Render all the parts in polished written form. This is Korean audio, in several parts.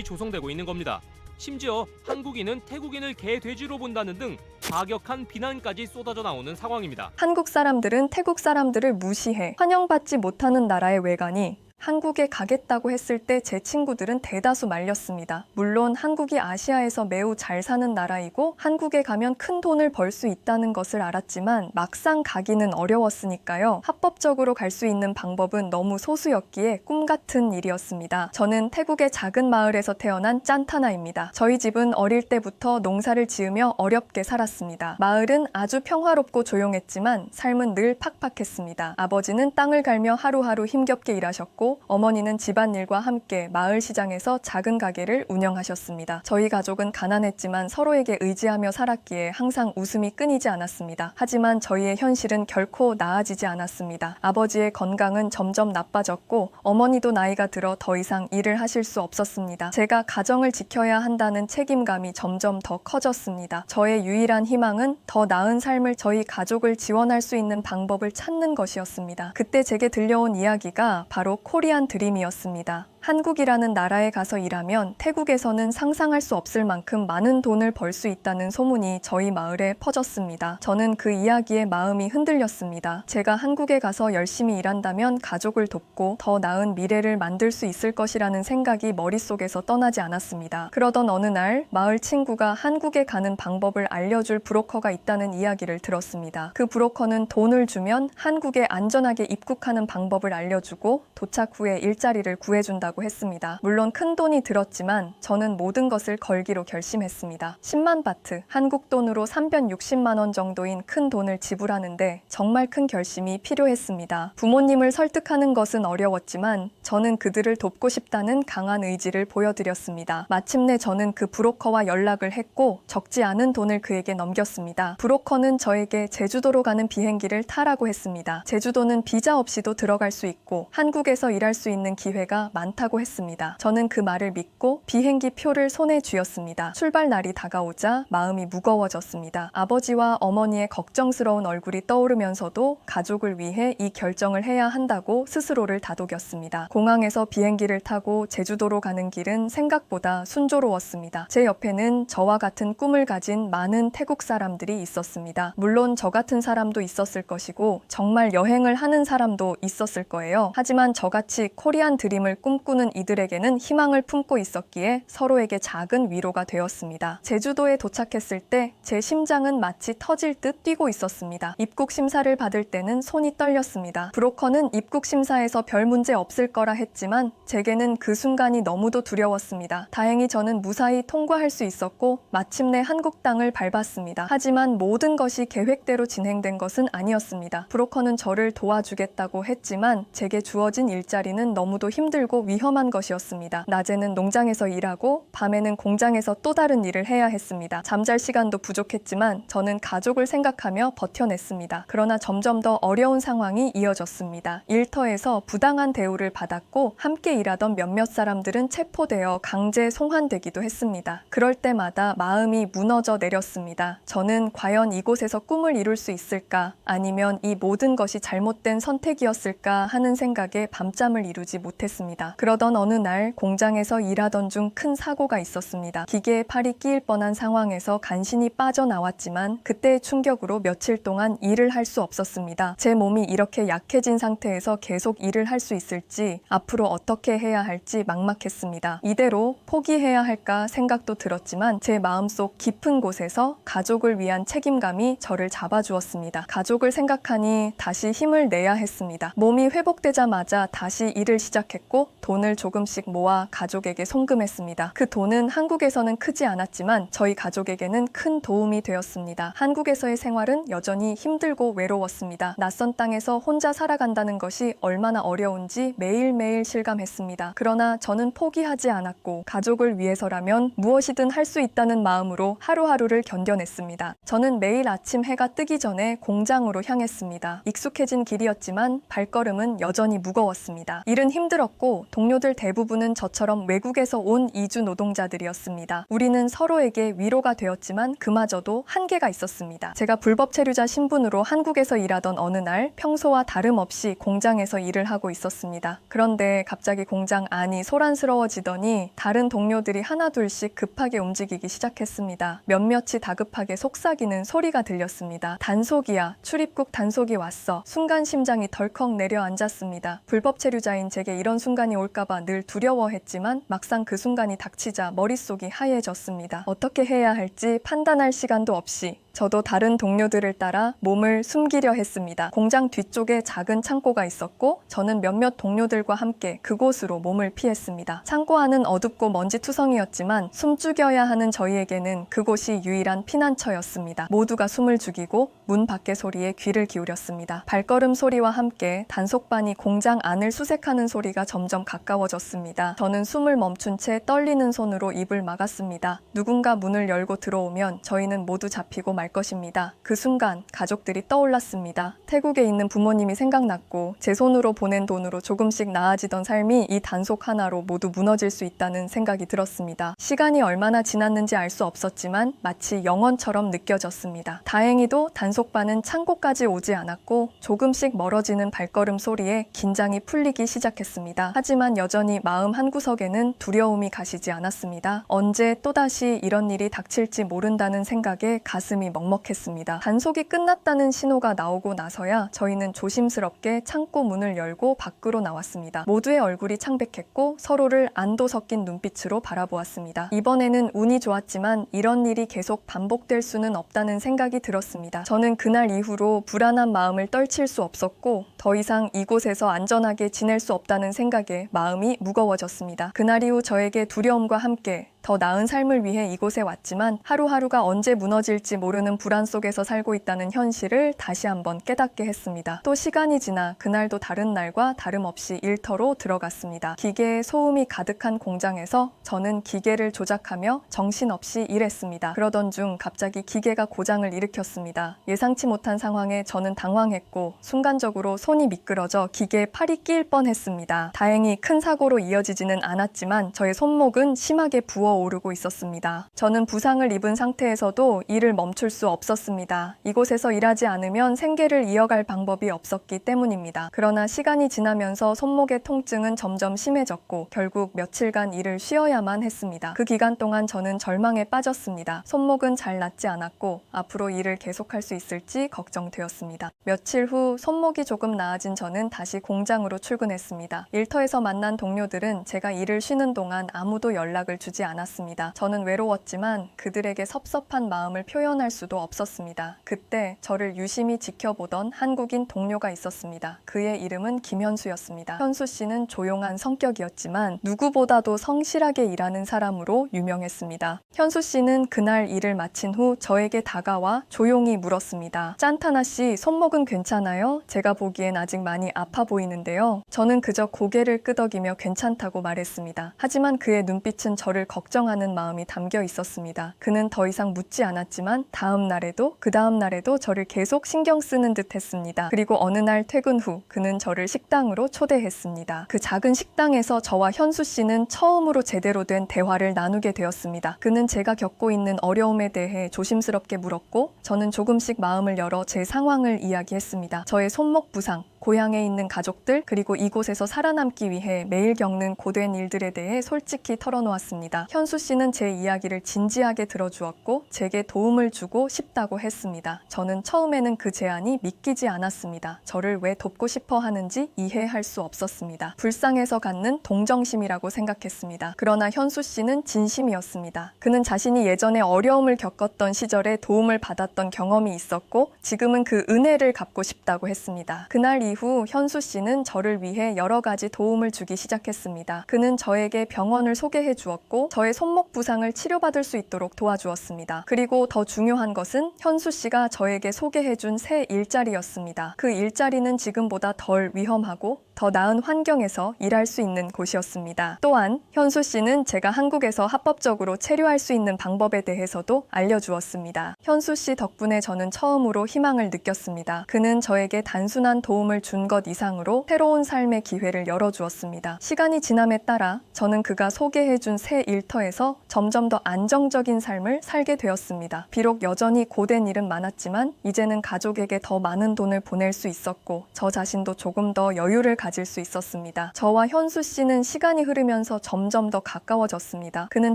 조성되고 있는 겁니다. 심지어 한국인은 태국인을 개돼지로 본다는 등 과격한 비난까지 쏟아져 나오는 상황입니다. 한국 사람들은 태국 사람들을 무시해 환영받지 못하는 나라의 외관이 한국에 가겠다고 했을 때 제 친구들은 대다수 말렸습니다. 물론 한국이 아시아에서 매우 잘 사는 나라이고 한국에 가면 큰 돈을 벌 수 있다는 것을 알았지만 막상 가기는 어려웠으니까요. 합법적으로 갈 수 있는 방법은 너무 소수였기에 꿈 같은 일이었습니다. 저는 태국의 작은 마을에서 태어난 짠타나입니다. 저희 집은 어릴 때부터 농사를 지으며 어렵게 살았습니다. 마을은 아주 평화롭고 조용했지만 삶은 늘 팍팍했습니다. 아버지는 땅을 갈며 하루하루 힘겹게 일하셨고 어머니는 집안일과 함께 마을 시장에서 작은 가게를 운영하셨습니다. 저희 가족은 가난했지만 서로에게 의지하며 살았기에 항상 웃음이 끊이지 않았습니다. 하지만 저희의 현실은 결코 나아지지 않았습니다. 아버지의 건강은 점점 나빠졌고 어머니도 나이가 들어 더 이상 일을 하실 수 없었습니다. 제가 가정을 지켜야 한다는 책임감이 점점 더 커졌습니다. 저의 유일한 희망은 더 나은 삶을 저희 가족을 지원할 수 있는 방법을 찾는 것이었습니다. 그때 제게 들려온 이야기가 바로 코리안 드림이었습니다. 한국이라는 나라에 가서 일하면 태국에서는 상상할 수 없을 만큼 많은 돈을 벌 수 있다는 소문이 저희 마을에 퍼졌습니다. 저는 그 이야기에 마음이 흔들렸습니다. 제가 한국에 가서 열심히 일한다면 가족을 돕고 더 나은 미래를 만들 수 있을 것이라는 생각이 머릿속에서 떠나지 않았습니다. 그러던 어느 날 마을 친구가 한국에 가는 방법을 알려줄 브로커가 있다는 이야기를 들었습니다. 그 브로커는 돈을 주면 한국에 안전하게 입국하는 방법을 알려주고 도착 후에 일자리를 구해준다고 했습니다. 물론 큰 돈이 들었지만 저는 모든 것을 걸기로 결심했습니다. 10만 바트, 한국 돈으로 360만 원 정도인 큰 돈을 지불하는데 정말 큰 결심이 필요했습니다. 부모님을 설득하는 것은 어려웠지만 저는 그들을 돕고 싶다는 강한 의지를 보여드렸습니다. 마침내 저는 그 브로커와 연락을 했고 적지 않은 돈을 그에게 넘겼습니다. 브로커는 저에게 제주도로 가는 비행기를 타라고 했습니다. 제주도는 비자 없이도 들어갈 수 있고 한국에서 일할 수 있는 기회가 많다고 했습니다. 저는 그 말을 믿고 비행기 표를 손에 쥐었습니다. 출발 날이 다가오자 마음이 무거워졌습니다. 아버지와 어머니의 걱정스러운 얼굴이 떠오르면서도 가족을 위해 이 결정을 해야 한다고 스스로를 다독였습니다. 공항에서 비행기를 타고 제주도로 가는 길은 생각보다 순조로웠습니다. 제 옆에는 저와 같은 꿈을 가진 많은 태국 사람들이 있었습니다. 물론 저 같은 사람도 있었을 것이고 정말 여행을 하는 사람도 있었을 거예요. 하지만 저같이 코리안 드림을 꿈꾸는 이들에게는 희망을 품고 있었기에 서로에게 작은 위로가 되었습니다. 제주도에 도착했을 때 제 심장은 마치 터질 듯 뛰고 있었습니다. 입국 심사를 받을 때는 손이 떨렸습니다. 브로커는 입국 심사에서 별 문제 없을 거라 했지만 제게는 그 순간이 너무도 두려웠습니다. 다행히 저는 무사히 통과할 수 있었고 마침내 한국 땅을 밟았습니다. 하지만 모든 것이 계획대로 진행된 것은 아니었습니다. 브로커는 저를 도와주겠다고 했지만 제게 주어진 일자리는 너무도 힘들고 위험한 것이었습니다. 낮에는 농장에서 일하고 밤에는 공장에서 또 다른 일을 해야 했습니다. 잠잘 시간도 부족했지만 저는 가족을 생각하며 버텨냈습니다. 그러나 점점 더 어려운 상황이 이어졌습니다. 일터에서 부당한 대우를 받았고 함께 일하던 몇몇 사람들은 체포되어 강제 송환되기도 했습니다. 그럴 때마다 마음이 무너져 내렸습니다. 저는 과연 이곳에서 꿈을 이룰 수 있을까? 아니면 이 모든 것이 잘못된 선택이었을까 하는 생각에 밤잠을 이루지 못했습니다. 그러던 어느 날 공장에서 일하던 중 큰 사고가 있었습니다. 기계에 팔이 끼일 뻔한 상황에서 간신히 빠져나왔지만 그때의 충격으로 며칠 동안 일을 할 수 없었습니다. 제 몸이 이렇게 약해진 상태에서 계속 일을 할 수 있을지 앞으로 어떻게 해야 할지 막막했습니다. 이대로 포기해야 할까 생각도 들었지만 제 마음속 깊은 곳에서 가족을 위한 책임감이 저를 잡아주었습니다. 가족을 생각하니 다시 힘을 내야 했습니다. 몸이 회복되자마자 다시 일을 시작했고 돈을 조금씩 모아 가족에게 송금했습니다. 그 돈은 한국에서는 크지 않았지만 저희 가족에게는 큰 도움이 되었습니다. 한국에서의 생활은 여전히 힘들고 외로웠습니다. 낯선 땅에서 혼자 살아간다는 것이 얼마나 어려운지 매일매일 실감했습니다. 그러나 저는 포기하지 않았고 가족을 위해서라면 무엇이든 할 수 있다는 마음으로 하루하루를 견뎌냈습니다. 저는 매일 아침 해가 뜨기 전에 공장으로 향했습니다. 익숙해진 길이었지만 발걸음은 여전히 무거웠습니다. 일은 힘들었고 동료 동료들 대부분은 저처럼 외국에서 온 이주 노동자들이었습니다. 우리는 서로에게 위로가 되었지만 그마저도 한계가 있었습니다. 제가 불법 체류자 신분으로 한국에서 일하던 어느 날 평소와 다름없이 공장에서 일을 하고 있었습니다. 그런데 갑자기 공장 안이 소란스러워지더니 다른 동료들이 하나둘씩 급하게 움직이기 시작했습니다. 몇몇이 다급하게 속삭이는 소리가 들렸습니다. 단속이야. 출입국 단속이 왔어. 순간 심장이 덜컥 내려앉았습니다. 불법 체류자인 제게 이런 순간이 올까봐 늘 두려워했지만 막상 그 순간이 닥치자 머릿속이 하얘졌습니다. 어떻게 해야 할지 판단할 시간도 없이 저도 다른 동료들을 따라 몸을 숨기려 했습니다. 공장 뒤쪽에 작은 창고가 있었고 저는 몇몇 동료들과 함께 그곳으로 몸을 피했습니다. 창고 안은 어둡고 먼지투성이었지만 숨죽여야 하는 저희에게는 그곳이 유일한 피난처였습니다. 모두가 숨을 죽이고 문 밖의 소리에 귀를 기울였습니다. 발걸음 소리와 함께 단속반이 공장 안을 수색하는 소리가 점점 가까워졌습니다. 저는 숨을 멈춘 채 떨리는 손으로 입을 막았습니다. 누군가 문을 열고 들어오면 저희는 모두 잡히고 말 것입니다. 그 순간 가족들이 떠올랐습니다. 태국에 있는 부모님이 생각났고 제 손으로 보낸 돈으로 조금씩 나아지던 삶이 이 단속 하나로 모두 무너질 수 있다는 생각이 들었습니다. 시간이 얼마나 지났는지 알 수 없었지만 마치 영원처럼 느껴졌습니다. 다행히도 단속반은 창고까지 오지 않았고 조금씩 멀어지는 발걸음 소리에 긴장이 풀리기 시작했습니다. 하지만 여전히 마음 한구석에는 두려움이 가시지 않았습니다. 언제 또다시 이런 일이 닥칠지 모른다는 생각에 가슴이 먹먹했습니다. 단속이 끝났다는 신호가 나오고 나서야 저희는 조심스럽게 창고 문을 열고 밖으로 나왔습니다. 모두의 얼굴이 창백했고 서로를 안도 섞인 눈빛으로 바라보았습니다. 이번에는 운이 좋았지만 이런 일이 계속 반복될 수는 없다는 생각이 들었습니다. 저는 그날 이후로 불안한 마음을 떨칠 수 없었고 더 이상 이곳에서 안전하게 지낼 수 없다는 생각에 마음이 무거워졌습니다. 그날 이후 저에게 두려움과 함께 더 나은 삶을 위해 이곳에 왔지만 하루하루가 언제 무너질지 모르는 불안 속에서 살고 있다는 현실을 다시 한번 깨닫게 했습니다. 또 시간이 지나 그날도 다른 날과 다름없이 일터로 들어갔습니다. 기계의 소음이 가득한 공장에서 저는 기계를 조작하며 정신없이 일했습니다. 그러던 중 갑자기 기계가 고장을 일으켰습니다. 예상치 못한 상황에 저는 당황했고 순간적으로 손이 미끄러져 기계에 팔이 끼일 뻔했습니다. 다행히 큰 사고로 이어지지는 않았지만 저의 손목은 심하게 부어오르고 있었습니다. 저는 부상을 입은 상태에서도 일을 멈출 수 없었습니다. 이곳에서 일하지 않으면 생계를 이어갈 방법이 없었기 때문입니다. 그러나 시간이 지나면서 손목의 통증은 점점 심해졌고 결국 며칠간 일을 쉬어야만 했습니다. 그 기간 동안 저는 절망에 빠졌습니다. 손목은 잘 낫지 않았고 앞으로 일을 계속할 수 있을지 걱정되었습니다. 며칠 후 손목이 조금 나아진 저는 다시 공장으로 출근했습니다. 일터에서 만난 동료들은 제가 일을 쉬는 동안 아무도 연락을 주지 않았습니다. 저는 외로웠지만 그들에게 섭섭한 마음을 표현할 수도 없었습니다. 그때 저를 유심히 지켜보던 한국인 동료가 있었습니다. 그의 이름은 김현수였습니다. 현수 씨는 조용한 성격이었지만 누구보다도 성실하게 일하는 사람으로 유명했습니다. 현수 씨는 그날 일을 마친 후 저에게 다가와 조용히 물었습니다. 짠타나 씨, 손목은 괜찮아요? 제가 보기엔 아직 많이 아파 보이는데요. 저는 그저 고개를 끄덕이며 괜찮다고 말했습니다. 하지만 그의 눈빛은 저를 걱정하는 마음이 담겨 있었습니다. 그는 더 이상 묻지 않았지만 다음 날에도 그 다음 날에도 저를 계속 신경 쓰는 듯 했습니다. 그리고 어느 날 퇴근 후 그는 저를 식당으로 초대했습니다. 그 작은 식당에서 저와 현수 씨는 처음으로 제대로 된 대화를 나누게 되었습니다. 그는 제가 겪고 있는 어려움에 대해 조심스럽게 물었고 저는 조금씩 마음을 열어 제 상황을 이야기했습니다. 저의 손목 부상, 고향에 있는 가족들 그리고 이곳에서 살아남기 위해 매일 겪는 고된 일들에 대해 솔직히 털어놓았습니다. 현수 씨는 제 이야기를 진지하게 들어주었고 제게 도움을 주고 싶다고 했습니다. 저는 처음에는 그 제안이 믿기지 않았습니다. 저를 왜 돕고 싶어 하는지 이해할 수 없었습니다. 불쌍해서 갖는 동정심이라고 생각했습니다. 그러나 현수 씨는 진심이었습니다. 그는 자신이 예전에 어려움을 겪었던 시절에 도움을 받았던 경험이 있었고 지금은 그 은혜를 갚고 싶다고 했습니다. 그날 이후 현수 씨는 저를 위해 여러 가지 도움을 주기 시작했습니다. 그는 저에게 병원을 소개해 주었고 저의 손목 부상을 치료받을 수 있도록 도와주었습니다. 그리고 더 중요한 것은 현수 씨가 저에게 소개해 준 새 일자리였습니다. 그 일자리는 지금보다 덜 위험하고 더 나은 환경에서 일할 수 있는 곳이었습니다. 또한 현수 씨는 제가 한국에서 합법적으로 체류할 수 있는 방법에 대해서도 알려주었습니다. 현수 씨 덕분에 저는 처음으로 희망을 느꼈습니다. 그는 저에게 단순한 도움을 준 것 이상으로 새로운 삶의 기회를 열어주었습니다. 시간이 지남에 따라 저는 그가 소개해준 새 일터에서 점점 더 안정적인 삶을 살게 되었습니다. 비록 여전히 고된 일은 많았지만 이제는 가족에게 더 많은 돈을 보낼 수 있었고 저 자신도 조금 더 여유를 가질 수 있었습니다. 저와 현수 씨는 시간이 흐르면서 점점 더 가까워졌습니다. 그는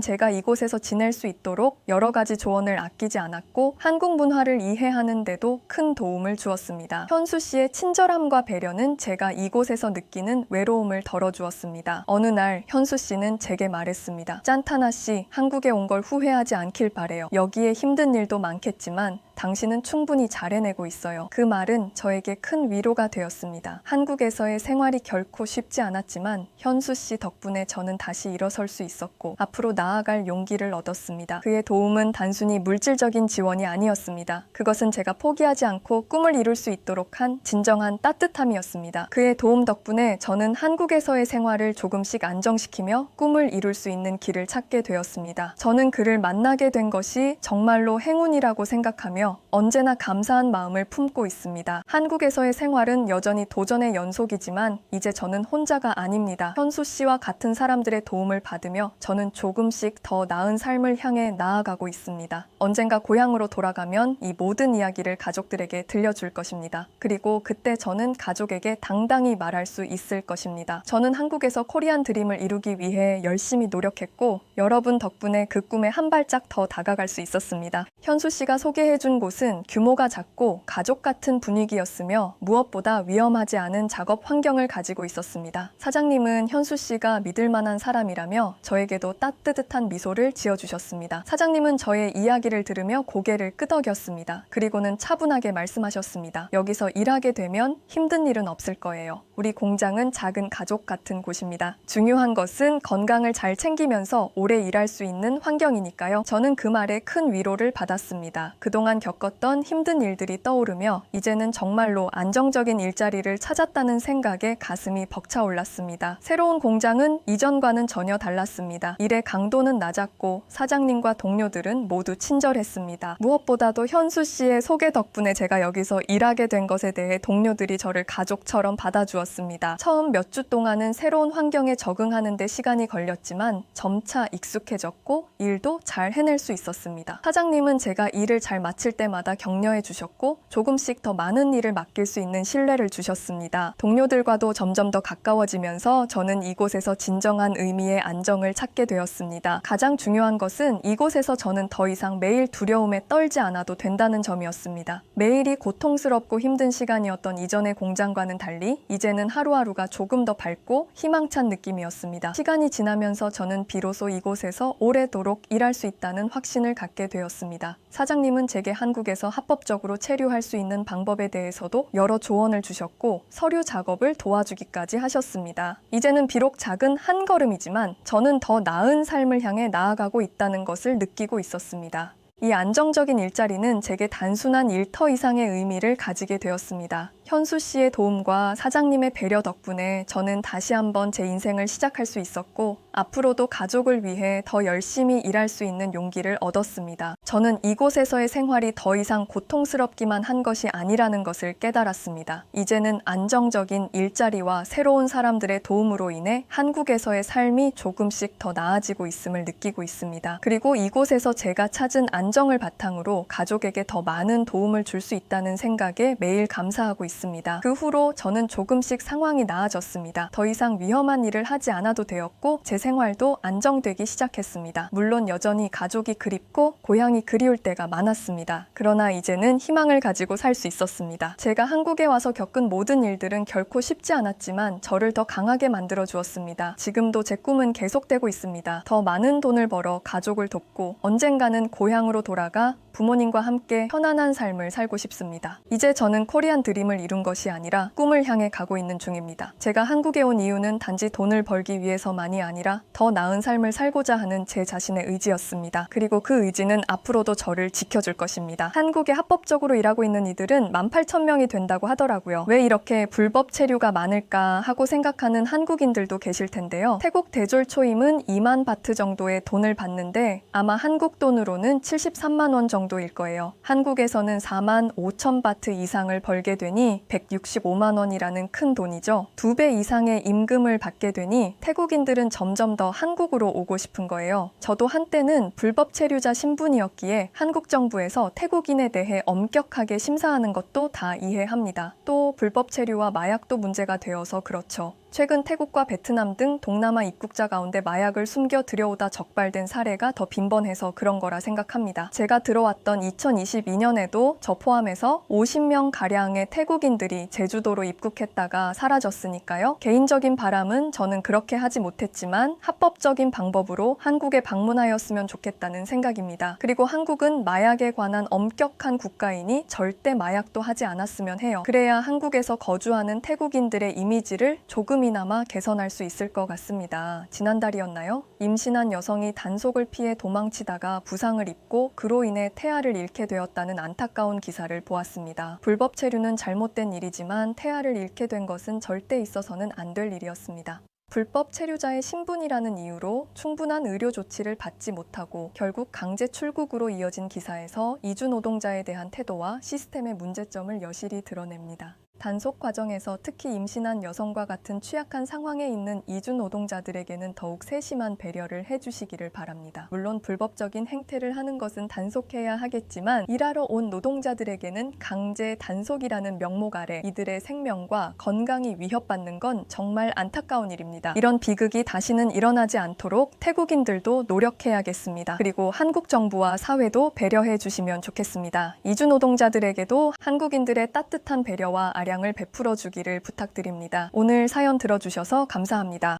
제가 이곳에서 지낼 수 있도록 여러 가지 조언을 아끼지 않았고 한국 문화를 이해하는 데도 큰 도움을 주었습니다. 현수 씨의 친절함과 배려는 제가 이곳에서 느끼는 외로움을 덜어주었습니다. 어느 날 현수 씨는 제게 말했습니다. 짠타나 씨, 한국에 온 걸 후회하지 않길 바래요. 여기에 힘든 일도 많겠지만 당신은 충분히 잘 해내고 있어요. 그 말은 저에게 큰 위로가 되었습니다. 한국에서의 생활이 결코 쉽지 않았지만 현수 씨 덕분에 저는 다시 일어설 수 있었고 앞으로 나아갈 용기를 얻었습니다. 그의 도움은 단순히 물질적인 지원이 아니었습니다. 그것은 제가 포기하지 않고 꿈을 이룰 수 있도록 한 진정한 따뜻함이었습니다. 그의 도움 덕분에 저는 한국에서의 생활을 조금씩 안정시키며 꿈을 이룰 수 있는 길을 찾게 되었습니다. 저는 그를 만나게 된 것이 정말로 행운이라고 생각하며 언제나 감사한 마음을 품고 있습니다. 한국에서의 생활은 여전히 도전의 연속이지만 이제 저는 혼자가 아닙니다. 현수 씨와 같은 사람들의 도움을 받으며 저는 조금씩 더 나은 삶을 향해 나아가고 있습니다. 언젠가 고향으로 돌아가면 이 모든 이야기를 가족들에게 들려줄 것입니다. 그리고 그때 저는 가족에게 당당히 말할 수 있을 것입니다. 저는 한국에서 코리안 드림을 이루기 위해 열심히 노력했고 여러분 덕분에 그 꿈에 한 발짝 더 다가갈 수 있었습니다. 현수 씨가 소개해준 곳은 규모가 작고 가족 같은 분위기였으며 무엇보다 위험하지 않은 작업 환경을 가지고 있었습니다. 사장님은 현수 씨가 믿을 만한 사람이라며 저에게도 따뜻한 미소를 지어주셨습니다. 사장님은 저의 이야기를 들으며 고개를 끄덕였습니다. 그리고는 차분하게 말씀하셨습니다. 여기서 일하게 되면 힘든 일은 없을 거예요. 우리 공장은 작은 가족 같은 곳입니다. 중요한 것은 건강을 잘 챙기면서 오래 일할 수 있는 환경이니까요. 저는 그 말에 큰 위로를 받았습니다. 그동안 겪었던 힘든 일들이 떠오르며 이제는 정말로 안정적인 일자리를 찾았다는 생각에 가슴이 벅차올랐습니다. 새로운 공장은 이전과는 전혀 달랐습니다. 일의 강도는 낮았고 사장님과 동료들은 모두 친절했습니다. 무엇보다도 현수 씨의 소개 덕분에 제가 여기서 일하게 된 것에 대해 동료들이 저를 가족처럼 받아주었습니다. 처음 몇 주 동안은 새로운 환경에 적응하는 데 시간이 걸렸지만 점차 익숙해졌고 일도 잘 해낼 수 있었습니다. 사장님은 제가 일을 잘 마칠 때마다 격려해 주셨고 조금씩 더 많은 일을 맡길 수 있는 신뢰를 주셨습니다. 동료들과도 점점 더 가까워지면서 저는 이곳에서 진정한 의미의 안정을 찾게 되었습니다. 가장 중요한 것은 이곳에서 저는 더 이상 매일 두려움에 떨지 않아도 된다는 점이었습니다. 매일이 고통스럽고 힘든 시간이었던 이전의 공장과는 달리 이제는 하루하루가 조금 더 밝고 희망찬 느낌이었습니다. 시간이 지나면서 저는 비로소 이곳에서 오래도록 일할 수 있다는 확신을 갖게 되었습니다. 사장님은 제게 한국에서 합법적으로 체류할 수 있는 방법에 대해서도 여러 조언을 주셨고 서류 작업을 도와주기까지 하셨습니다. 이제는 비록 작은 한 걸음이지만 저는 더 나은 삶을 향해 나아가고 있다는 것을 느끼고 있었습니다. 이 안정적인 일자리는 제게 단순한 일터 이상의 의미를 가지게 되었습니다. 현수 씨의 도움과 사장님의 배려 덕분에 저는 다시 한번 제 인생을 시작할 수 있었고 앞으로도 가족을 위해 더 열심히 일할 수 있는 용기를 얻었습니다. 저는 이곳에서의 생활이 더 이상 고통스럽기만 한 것이 아니라는 것을 깨달았습니다. 이제는 안정적인 일자리와 새로운 사람들의 도움으로 인해 한국에서의 삶이 조금씩 더 나아지고 있음을 느끼고 있습니다. 그리고 이곳에서 제가 찾은 안정을 바탕으로 가족에게 더 많은 도움을 줄 수 있다는 생각에 매일 감사하고 있습니다. 그 후로 저는 조금씩 상황이 나아졌습니다. 더 이상 위험한 일을 하지 않아도 되었고 제 생활도 안정되기 시작했습니다. 물론 여전히 가족이 그립고 고향이 그리울 때가 많았습니다. 그러나 이제는 희망을 가지고 살 수 있었습니다. 제가 한국에 와서 겪은 모든 일들은 결코 쉽지 않았지만 저를 더 강하게 만들어 주었습니다. 지금도 제 꿈은 계속되고 있습니다. 더 많은 돈을 벌어 가족을 돕고 언젠가는 고향으로 돌아가 부모님과 함께 편안한 삶을 살고 싶습니다. 이제 저는 코리안 드림을 이룬 것이 아니라 꿈을 향해 가고 있는 중입니다. 제가 한국에 온 이유는 단지 돈을 벌기 위해서만이 아니라 더 나은 삶을 살고자 하는 제 자신의 의지였습니다. 그리고 그 의지는 앞으로도 저를 지켜줄 것입니다. 한국에 합법적으로 일하고 있는 이들은 18,000명이 된다고 하더라고요. 왜 이렇게 불법 체류가 많을까 하고 생각하는 한국인들도 계실 텐데요. 태국 대졸 초임은 2만 바트 정도의 돈을 받는데 아마 한국 돈으로는 73만 원 정도일 거예요. 한국에서는 4만 5천 바트 이상을 벌게 되니 165만 원이라는 큰 돈이죠. 2배 이상의 임금을 받게 되니 태국인들은 점점 더 한국으로 오고 싶은 거예요. 저도 한때는 불법 체류자 신분이었기에 한국 정부에서 태국인에 대해 엄격하게 심사하는 것도 다 이해합니다. 또 불법 체류와 마약도 문제가 되어서 그렇죠. 최근 태국과 베트남 등 동남아 입국자 가운데 마약을 숨겨 들여오다 적발된 사례가 더 빈번해서 그런 거라 생각합니다. 제가 들어왔던 2022년에도 저 포함해서 50명 가량의 태국인들이 제주도로 입국했다가 사라졌으니까요. 개인적인 바람은 저는 그렇게 하지 못했지만 합법적인 방법으로 한국에 방문하였으면 좋겠다는 생각입니다. 그리고 한국은 마약에 관한 엄격한 국가이니 절대 마약도 하지 않았으면 해요. 그래야 한국에서 거주하는 태국인들의 이미지를 조금이나마 개선할 수 있을 것 같습니다. 지난달이었나요? 임신한 여성이 단속을 피해 도망치다가 부상을 입고 그로 인해 태아를 잃게 되었다는 안타까운 기사를 보았습니다. 불법 체류는 잘못된 일이지만 태아를 잃게 된 것은 절대 있어서는 안 될 일이었습니다. 불법 체류자의 신분이라는 이유로 충분한 의료 조치를 받지 못하고 결국 강제 출국으로 이어진 기사에서 이주 노동자에 대한 태도와 시스템의 문제점을 여실히 드러냅니다. 단속 과정에서 특히 임신한 여성과 같은 취약한 상황에 있는 이주 노동자들에게는 더욱 세심한 배려를 해주시기를 바랍니다. 물론 불법적인 행태를 하는 것은 단속해야 하겠지만 일하러 온 노동자들에게는 강제 단속이라는 명목 아래 이들의 생명과 건강이 위협받는 건 정말 안타까운 일입니다. 이런 비극이 다시는 일어나지 않도록 태국인들도 노력해야겠습니다. 그리고 한국 정부와 사회도 배려해 주시면 좋겠습니다. 이주 노동자들에게도 한국인들의 따뜻한 배려와 아량을 베풀어 주기를 부탁드립니다. 오늘 사연 들어주셔서 감사합니다.